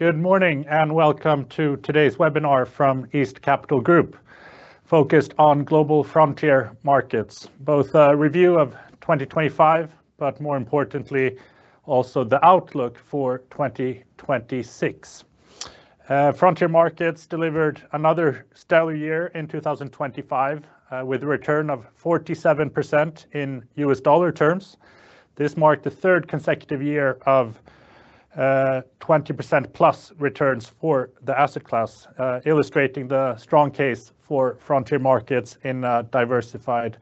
Good morning and welcome to today's webinar from East Capital Group, focused on global frontier markets, both a review of 2025, but more importantly, also the outlook for 2026. Frontier markets delivered another stellar year in 2025 with a return of 47% in US dollar terms. This marked the third consecutive year of 20% plus returns for the asset class, illustrating the strong case for frontier markets in a diversified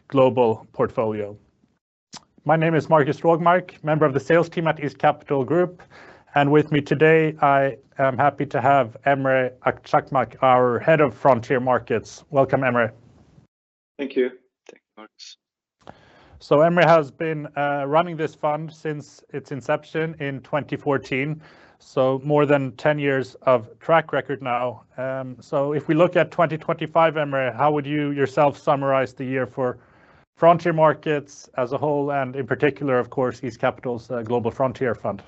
global portfolio. My name is Marcus Rågmark, member of the sales team at East Capital Group, and with me today I am happy to have Emre Akcakmak, our head of frontier markets. Welcome, Emre. Thank you. Thank you, Marcus. So Emre has been running this fund since its inception in 2014, so more than 10 years of track record now. So if we look at 2025, Emre, how would you yourself summarize the year for frontier markets as a whole, and in particular, of course, East Capital's Global Frontier Fund?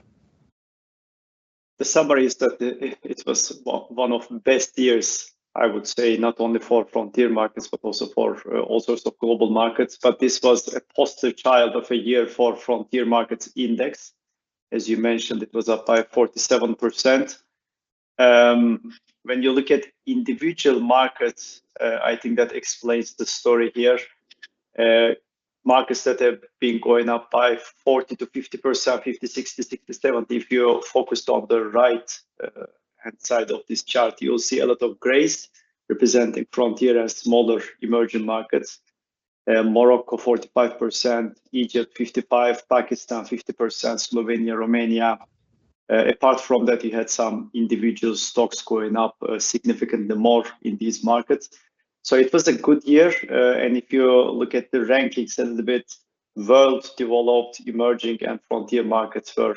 The summary is that it was one of the best years, I would say, not only for frontier markets, but also for all sorts of global markets. But this was a poster child of a year for frontier markets index. As you mentioned, it was up by 47%. When you look at individual markets, I think that explains the story here. Markets that have been going up by 40 to 50%, 50, 60, 60, 70. If you focused on the right hand side of this chart, you'll see a lot of grays representing frontier and smaller emerging markets. Morocco 45%, Egypt 55%, Pakistan 50%, Slovenia, Romania. Apart from that, you had some individual stocks going up significantly more in these markets. So it was a good year, and if you look at the rankings a little bit, world, developed, emerging, and frontier markets were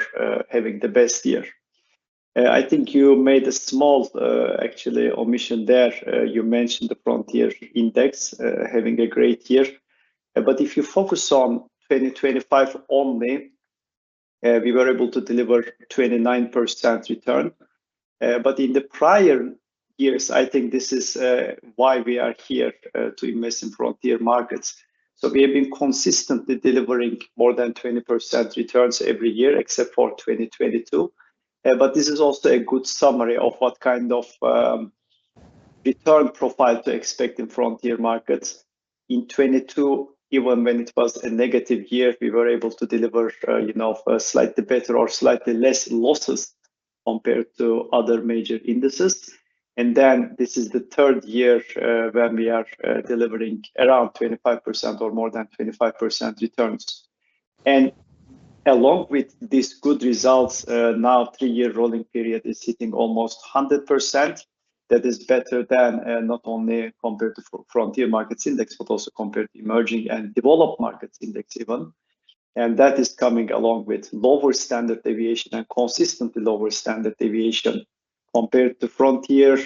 having the best year. I think you made a small, actually, omission there. You mentioned the frontier index having a great year. But if you focus on 2025 only, we were able to deliver 29% return. But in the prior years, I think this is why we are here to invest in frontier markets. So we have been consistently delivering more than 20% returns every year, except for 2022. But this is also a good summary of what kind of return profile to expect in frontier markets. In 22, even when it was a negative year, we were able to deliver, slightly better or slightly less losses compared to other major indices. And then this is the third year when we are delivering around 25% or more than 25% returns. And along with these good results, now 3-year rolling period is hitting almost 100%. That is better than not only compared to frontier markets index, but also compared to emerging and developed markets index even. And that is coming along with lower standard deviation and consistently lower standard deviation compared to frontier,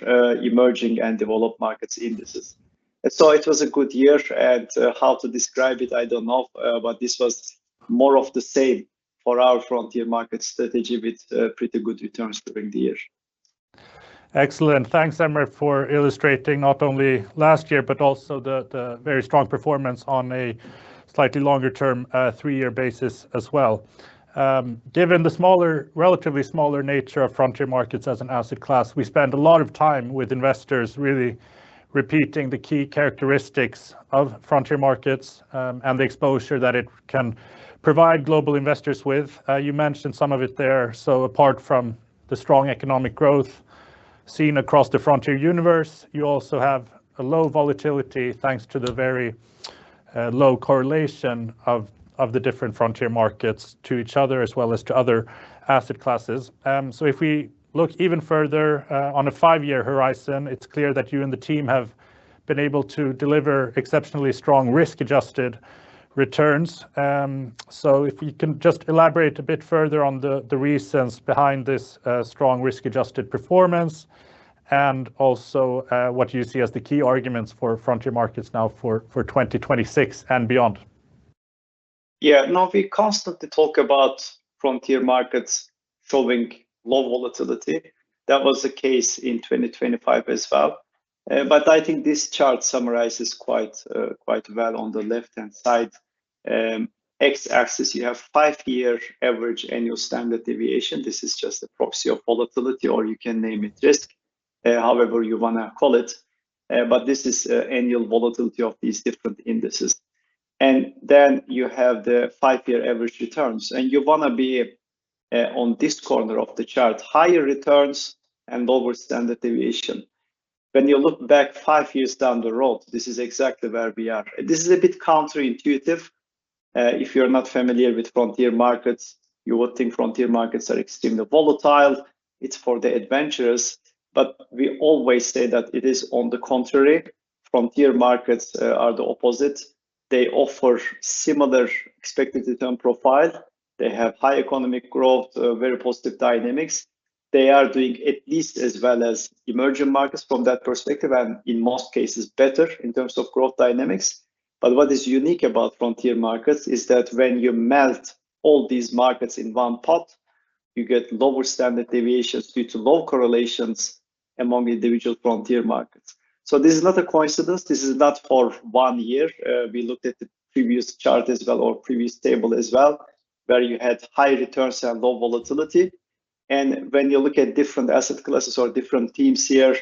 emerging, and developed markets indices. And so it was a good year, and how to describe it, I don't know, but this was more of the same for our frontier market strategy with pretty good returns during the year. Excellent. Thanks, Emre, for illustrating not only last year, but also the very strong performance on a slightly longer term 3-year basis as well. Given the relatively smaller nature of frontier markets as an asset class, we spend a lot of time with investors really repeating the key characteristics of frontier markets and the exposure that it can provide global investors with. You mentioned some of it there. So apart from the strong economic growth seen across the frontier universe, you also have a low volatility thanks to the very low correlation of the different frontier markets to each other as well as to other asset classes. So if we look even further on a 5-year horizon, it's clear that you and the team have been able to deliver exceptionally strong risk-adjusted returns. So if you can just elaborate a bit further on the reasons behind this strong risk-adjusted performance, and also what you see as the key arguments for frontier markets now for 2026 and beyond. Yeah, no, we constantly talk about frontier markets showing low volatility. That was the case in 2025 as well. But I think this chart summarizes quite well on the left-hand side. X-axis, you have 5-year average annual standard deviation. This is just a proxy of volatility, or you can name it risk, however you want to call it. But this is annual volatility of these different indices. And then you have the 5-year average returns. And you want to be on this corner of the chart, higher returns and lower standard deviation. When you look back 5 years down the road, this is exactly where we are. This is a bit counterintuitive. If you're not familiar with frontier markets, you would think frontier markets are extremely volatile. It's for the adventurous, but we always say that it is on the contrary. Frontier markets are the opposite. They offer similar expected return profile. They have high economic growth, very positive dynamics. They are doing at least as well as emerging markets from that perspective, and in most cases better in terms of growth dynamics. But what is unique about frontier markets is that when you melt all these markets in one pot, you get lower standard deviations due to low correlations among individual frontier markets. So this is not a coincidence. This is not for 1 year. We looked at the previous chart as well, or previous table as well, where you had high returns and low volatility. And when you look at different asset classes or different themes here,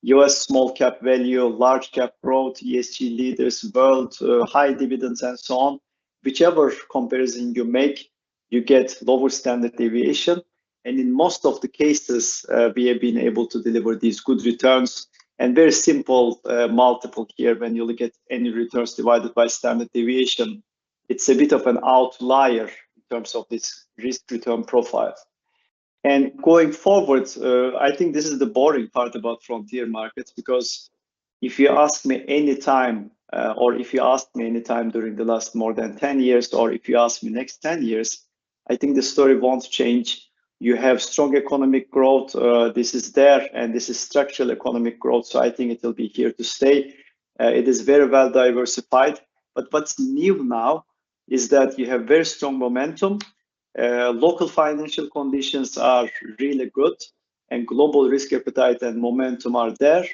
US small cap value, large cap growth, ESG leaders, world, high dividends, and so on, whichever comparison you make, you get lower standard deviation. And in most of the cases, we have been able to deliver these good returns. And very simple multiple here, when you look at annual returns divided by standard deviation, it's a bit of an outlier in terms of this risk return profile. And going forward, I think this is the boring part about frontier markets, because if you ask me anytime, or if you asked me anytime during the last more than 10 years, or if you ask me next 10 years, I think the story won't change. You have strong economic growth. This is there, and this is structural economic growth. So I think it will be here to stay. It is very well diversified. But what's new now is that you have very strong momentum. Local financial conditions are really good, and global risk appetite and momentum are there.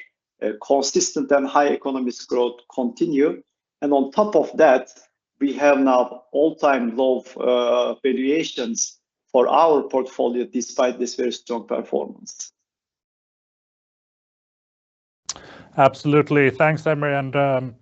Consistent and high economic growth continue. And on top of that, we have now all-time low valuations for our portfolio, despite this very strong performance. Absolutely. Thanks, Emre. And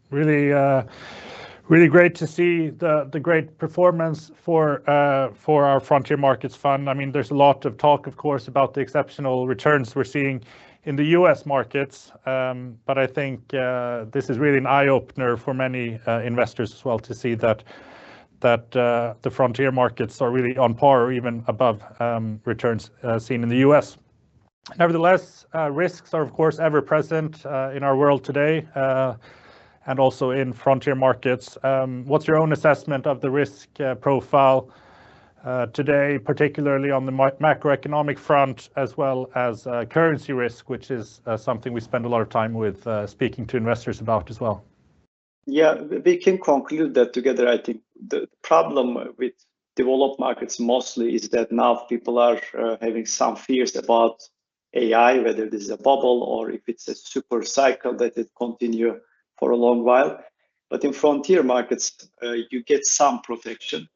really great to see the great performance for our Frontier Markets Fund. I mean, there's a lot of talk, of course, about the exceptional returns we're seeing in the US markets. But I think this is really an eye-opener for many investors as well, to see that the frontier markets are really on par or even above returns seen in the US. Nevertheless, risks are, of course, ever present in our world today, and also in frontier markets. What's your own assessment of the risk profile today, particularly on the macroeconomic front, as well as currency risk, which is something we spend a lot of time with speaking to investors about as well? Yeah, we can conclude that together. I think the problem with developed markets mostly is that now people are having some fears about AI, whether this is a bubble or if it's a super cycle that it continue for a long while. But in frontier markets, you get some protection.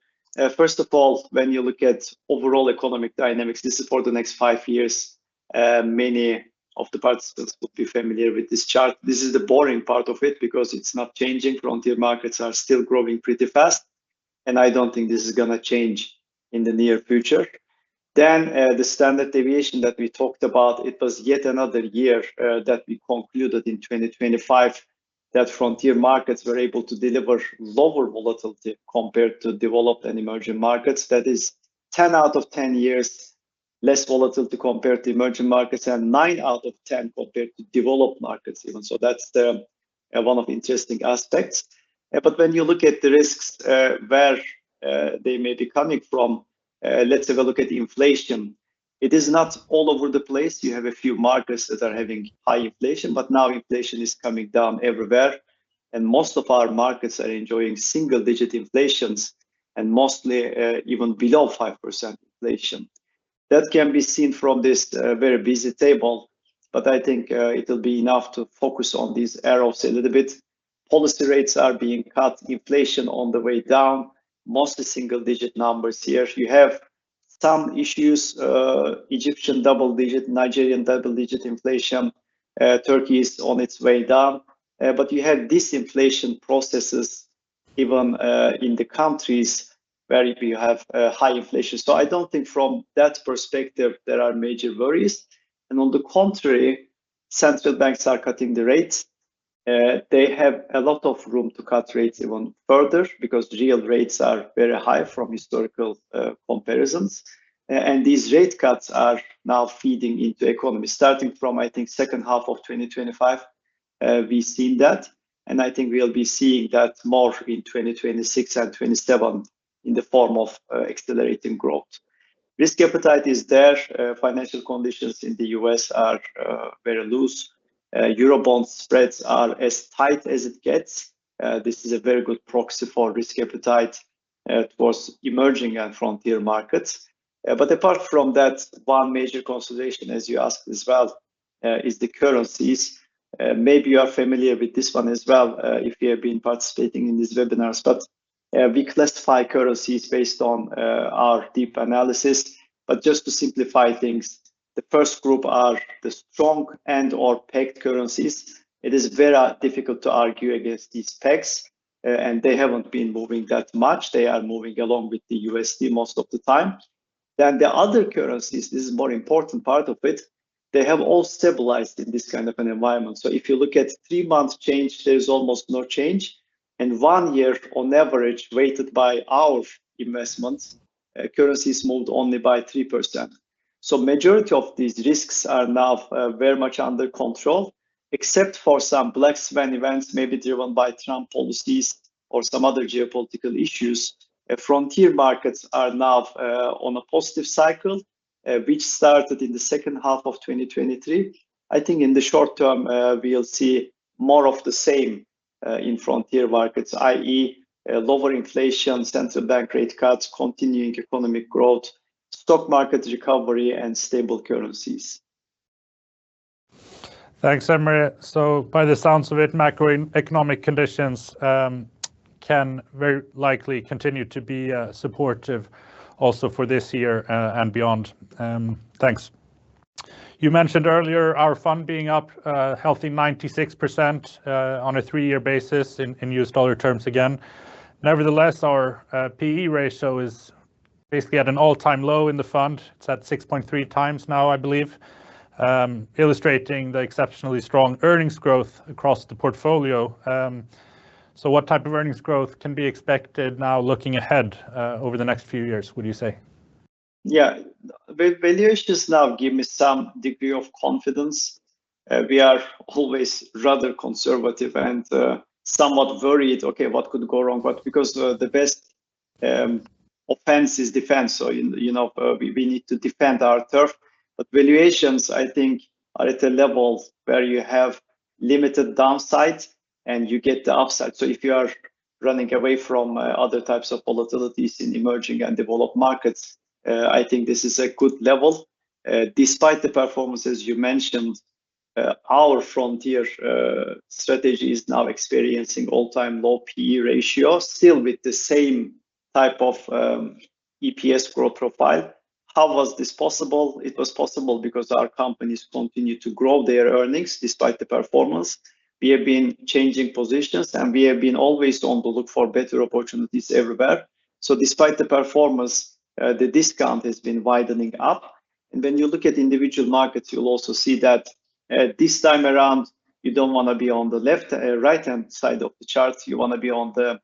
First of all, when you look at overall economic dynamics, this is for the next 5 years. Many of the participants would be familiar with this chart. This is the boring part of it, because it's not changing. Frontier markets are still growing pretty fast, and I don't think this is going to change in the near future. Then the standard deviation that we talked about, it was yet another year that we concluded in 2025 that frontier markets were able to deliver lower volatility compared to developed and emerging markets. That is 10 out of 10 years less volatility compared to emerging markets, and 9 out of 10 compared to developed markets even. So that's one of the interesting aspects. But when you look at the risks, where they may be coming from, let's have a look at inflation. It is not all over the place. You have a few markets that are having high inflation, but now inflation is coming down everywhere. And most of our markets are enjoying single-digit inflations, and mostly even below 5% inflation. That can be seen from this very busy table, but I think it will be enough to focus on these arrows a little bit. Policy rates are being cut, inflation on the way down, mostly single-digit numbers here. You have some issues, Egyptian double-digit, Nigerian double-digit inflation, Turkey is on its way down, but you have disinflation processes even in the countries where you have high inflation. So I don't think from that perspective there are major worries. And on the contrary, central banks are cutting the rates. They have a lot of room to cut rates even further because real rates are very high from historical comparisons. And these rate cuts are now feeding into economy. Starting from, I think, second half of 2025, we've seen that. And I think we'll be seeing that more in 2026 and 27 in the form of accelerating growth. Risk appetite is there. Financial conditions in the US are very loose. Eurobond spreads are as tight as it gets. This is a very good proxy for risk appetite towards emerging and frontier markets. But apart from that, one major consideration, as you asked as well, is the currencies. Maybe you are familiar with this one as well if you have been participating in these webinars, but we classify currencies based on our deep analysis. But just to simplify things, the first group are the strong and or pegged currencies. It is very difficult to argue against these pegs, and they haven't been moving that much. They are moving along with the USD most of the time. Then the other currencies, this is more important part of it, they have all stabilized in this kind of an environment. So if you look at 3-month change, there's almost no change. And 1 year on average, weighted by our investments, currencies moved only by 3%. So majority of these risks are now very much under control, except for some black swan events, maybe driven by Trump policies or some other geopolitical issues. Frontier markets are now on a positive cycle, which started in the second half of 2023. I think in the short term, we'll see more of the same in frontier markets, i.e. Lower inflation, central bank rate cuts, continuing economic growth, stock market recovery, and stable currencies. Thanks, Emre. So by the sounds of it, macroeconomic conditions can very likely continue to be supportive also for this year and beyond. Thanks. You mentioned earlier our fund being up a healthy 96% on a 3-year basis in US dollar terms again. Nevertheless, our PE ratio is basically at an all-time low in the fund. It's at 6.3 times now, I believe, illustrating the exceptionally strong earnings growth across the portfolio. So what type of earnings growth can be expected now looking ahead over the next few years, would you say? Yeah, valuations now give me some degree of confidence. We are always rather conservative and somewhat worried, okay, what could go wrong? But because the best offense is defense, so we need to defend our turf. But valuations, I think, are at a level where you have limited downside and you get the upside. So if you are running away from other types of volatilities in emerging and developed markets, I think this is a good level. Despite the performances you mentioned, our frontier strategy is now experiencing all-time low PE ratio, still with the same type of EPS growth profile. How was this possible? It was possible because our companies continue to grow their earnings despite the performance. We have been changing positions and we have been always on the look for better opportunities everywhere. So despite the performance, the discount has been widening up. And when you look at individual markets, you'll also see that this time around, you don't want to be on the right-hand side of the chart. You want to be on the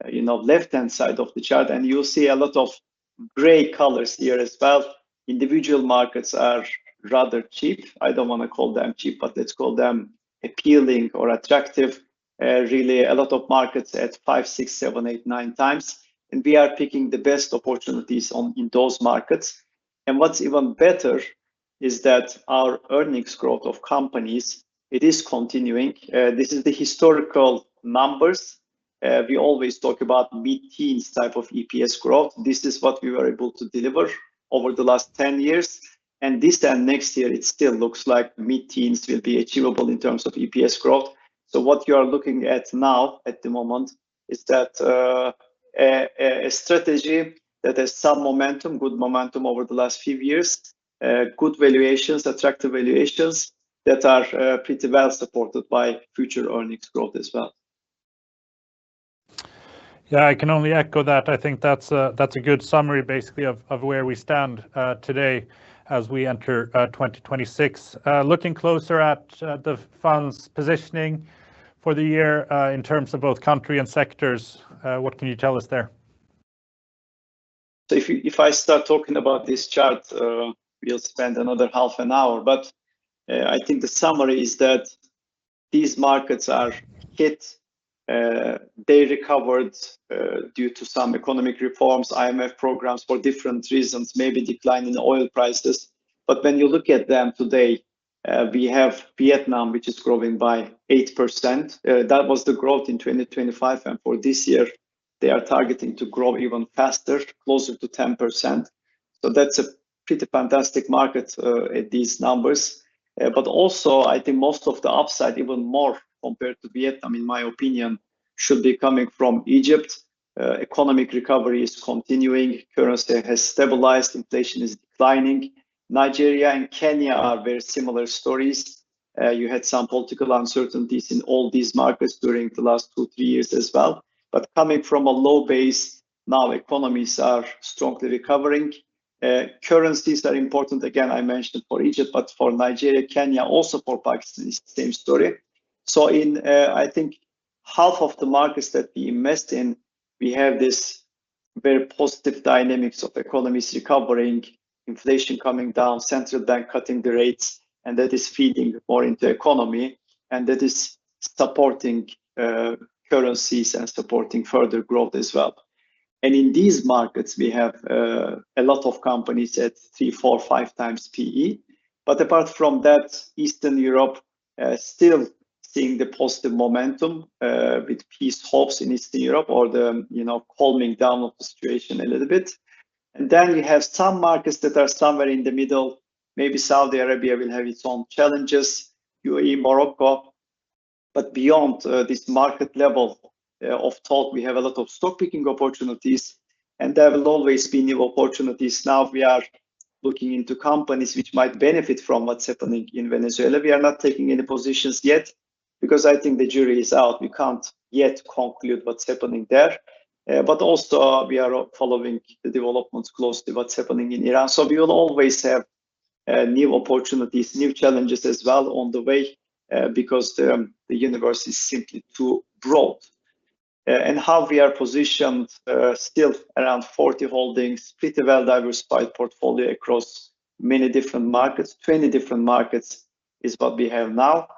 left-hand side of the chart, and you'll see a lot of gray colors here as well. Individual markets are rather cheap. I don't want to call them cheap, but let's call them appealing or attractive. Really, a lot of markets at 5, 6, 7, 8, 9 times, and we are picking the best opportunities in those markets. And what's even better is that our earnings growth of companies, it is continuing. This is the historical numbers. We always talk about mid-teens type of EPS growth. This is what we were able to deliver over the last 10 years. And this and next year, it still looks like mid-teens will be achievable in terms of EPS growth. So what you are looking at now at the moment is that a strategy that has some momentum, good momentum over the last few years, good valuations, attractive valuations that are pretty well supported by future earnings growth as well. Yeah, I can only echo that. I think that's a good summary, basically, of where we stand today as we enter 2026. Looking closer at the fund's positioning for the year in terms of both country and sectors, what can you tell us there? So if I start talking about this chart, we'll spend another half an hour. But I think the summary is that these markets are hit. They recovered due to some economic reforms, IMF programs for different reasons, maybe decline in oil prices. But when you look at them today, we have Vietnam, which is growing by 8%. That was the growth in 2025. And for this year, they are targeting to grow even faster, closer to 10%. So that's a pretty fantastic market at these numbers. But also, I think most of the upside, even more compared to Vietnam, in my opinion, should be coming from Egypt. Economic recovery is continuing. Currency has stabilized. Inflation is declining. Nigeria and Kenya are very similar stories. You had some political uncertainties in all these markets during the last 2-3 years as well. But coming from a low base, now economies are strongly recovering. Currencies are important. Again, I mentioned for Egypt, but for Nigeria, Kenya, also for Pakistan, is the same story. So in, I think, half of the markets that we invest in, we have this very positive dynamics of economies recovering, inflation coming down, central bank cutting the rates, and that is feeding more into economy, and that is supporting currencies and supporting further growth as well. And in these markets, we have a lot of companies at 3, 4, 5 times PE. But apart from that, Eastern Europe still seeing the positive momentum with peace hopes in Eastern Europe, or the calming down of the situation a little bit. And then you have some markets that are somewhere in the middle. Maybe Saudi Arabia will have its own challenges, UAE, Morocco. But beyond this market level of thought, we have a lot of stock picking opportunities, and there will always be new opportunities. Now we are looking into companies which might benefit from what's happening in Venezuela. We are not taking any positions yet because I think the jury is out. We can't yet conclude what's happening there. But also we are following the developments closely, what's happening in Iran. So we will always have new opportunities, new challenges as well on the way, because the universe is simply too broad. And how we are positioned, still around 40 holdings, pretty well diversified portfolio across many different markets. 20 different markets is what we have now.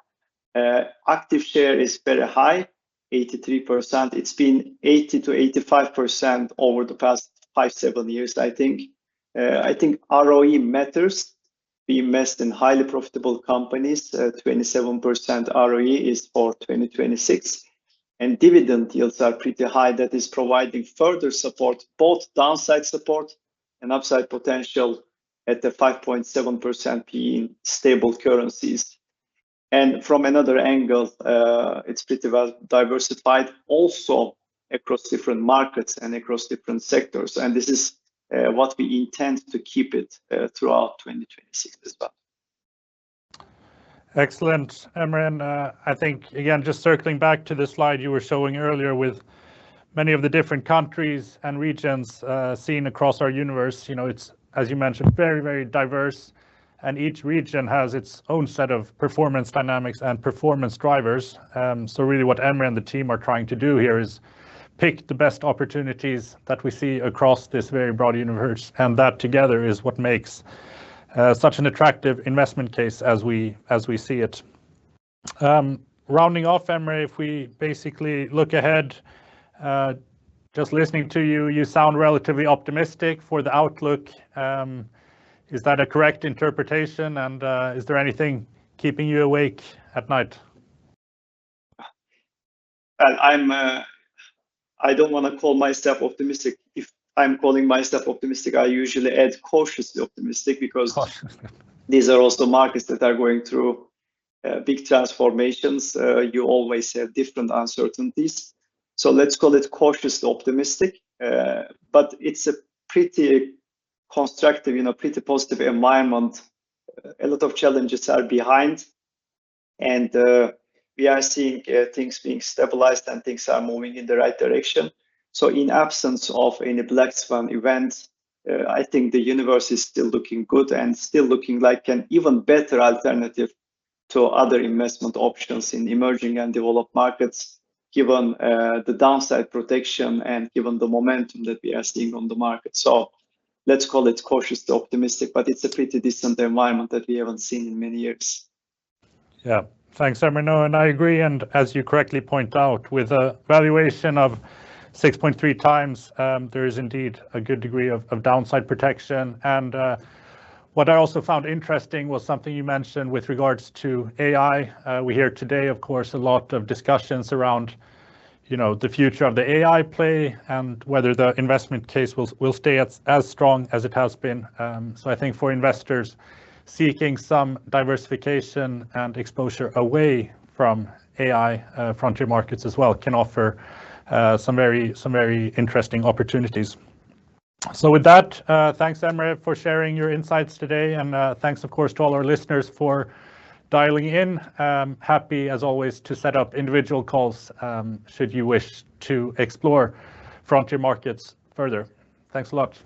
Active share is very high, 83%. It's been 80 to 85% over the past 5-7 years, I think. I think ROE matters. We invest in highly profitable companies. 27% ROE is for 2026. And dividend yields are pretty high. That is providing further support, both downside support and upside potential at the 5.7% PE in stable currencies. And from another angle, it's pretty well diversified also across different markets and across different sectors. And this is what we intend to keep it throughout 2026 as well. Excellent, Emre. And I think, again, just circling back to the slide you were showing earlier with many of the different countries and regions seen across our universe, it's, as you mentioned, very, very diverse. And each region has its own set of performance dynamics and performance drivers. So really what Emre and the team are trying to do here is pick the best opportunities that we see across this very broad universe. And that together is what makes such an attractive investment case as we see it. Rounding off, Emre, if we basically look ahead, just listening to you, you sound relatively optimistic for the outlook. Is that a correct interpretation? And is there anything keeping you awake at night? Well, I don't want to call myself optimistic. If I'm calling myself optimistic, I usually add cautiously optimistic, because these are also markets that are going through big transformations. You always have different uncertainties. So let's call it cautiously optimistic. But it's a pretty constructive, pretty positive environment. A lot of challenges are behind, and we are seeing things being stabilized and things are moving in the right direction. So in absence of any black swan event, I think the universe is still looking good and still looking like an even better alternative to other investment options in emerging and developed markets, given the downside protection and given the momentum that we are seeing on the market. So let's call it cautiously optimistic, but it's a pretty decent environment that we haven't seen in many years. Yeah, thanks, Emre. No, and I agree. And as you correctly point out, with a valuation of 6.3 times, there is indeed a good degree of downside protection. And what I also found interesting was something you mentioned with regards to AI. We hear today, of course, a lot of discussions around, the future of the AI play and whether the investment case will stay as strong as it has been. So I think for investors seeking some diversification and exposure away from AI frontier markets as well can offer some very interesting opportunities. So with that, thanks, Emre, for sharing your insights today, and thanks, of course, to all our listeners for dialing in. Happy, as always, to set up individual calls should you wish to explore frontier markets further. Thanks a lot.